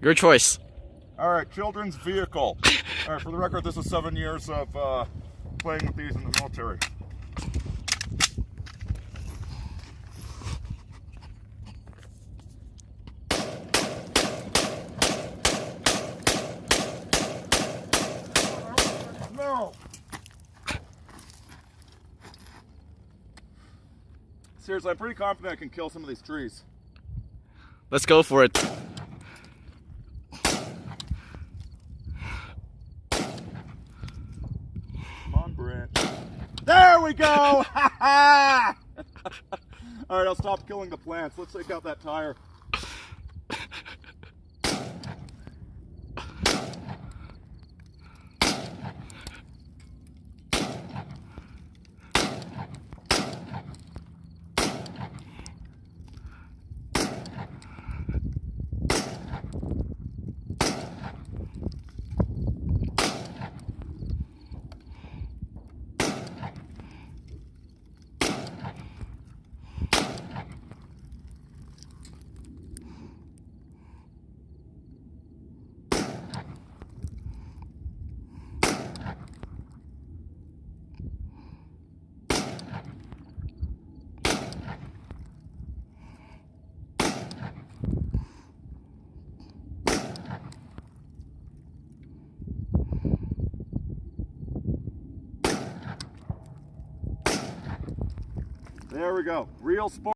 Your choice. All right, children's vehicle. All right, for the record, this is 7 years of playing with these in the military. No! Seriously, I'm pretty confident I can kill some of these trees. Let's go for it. Come on, Brent. There we go! Ha ha! Alright, I'll stop killing the plants. Let's take out that tire. There we go. Real sport.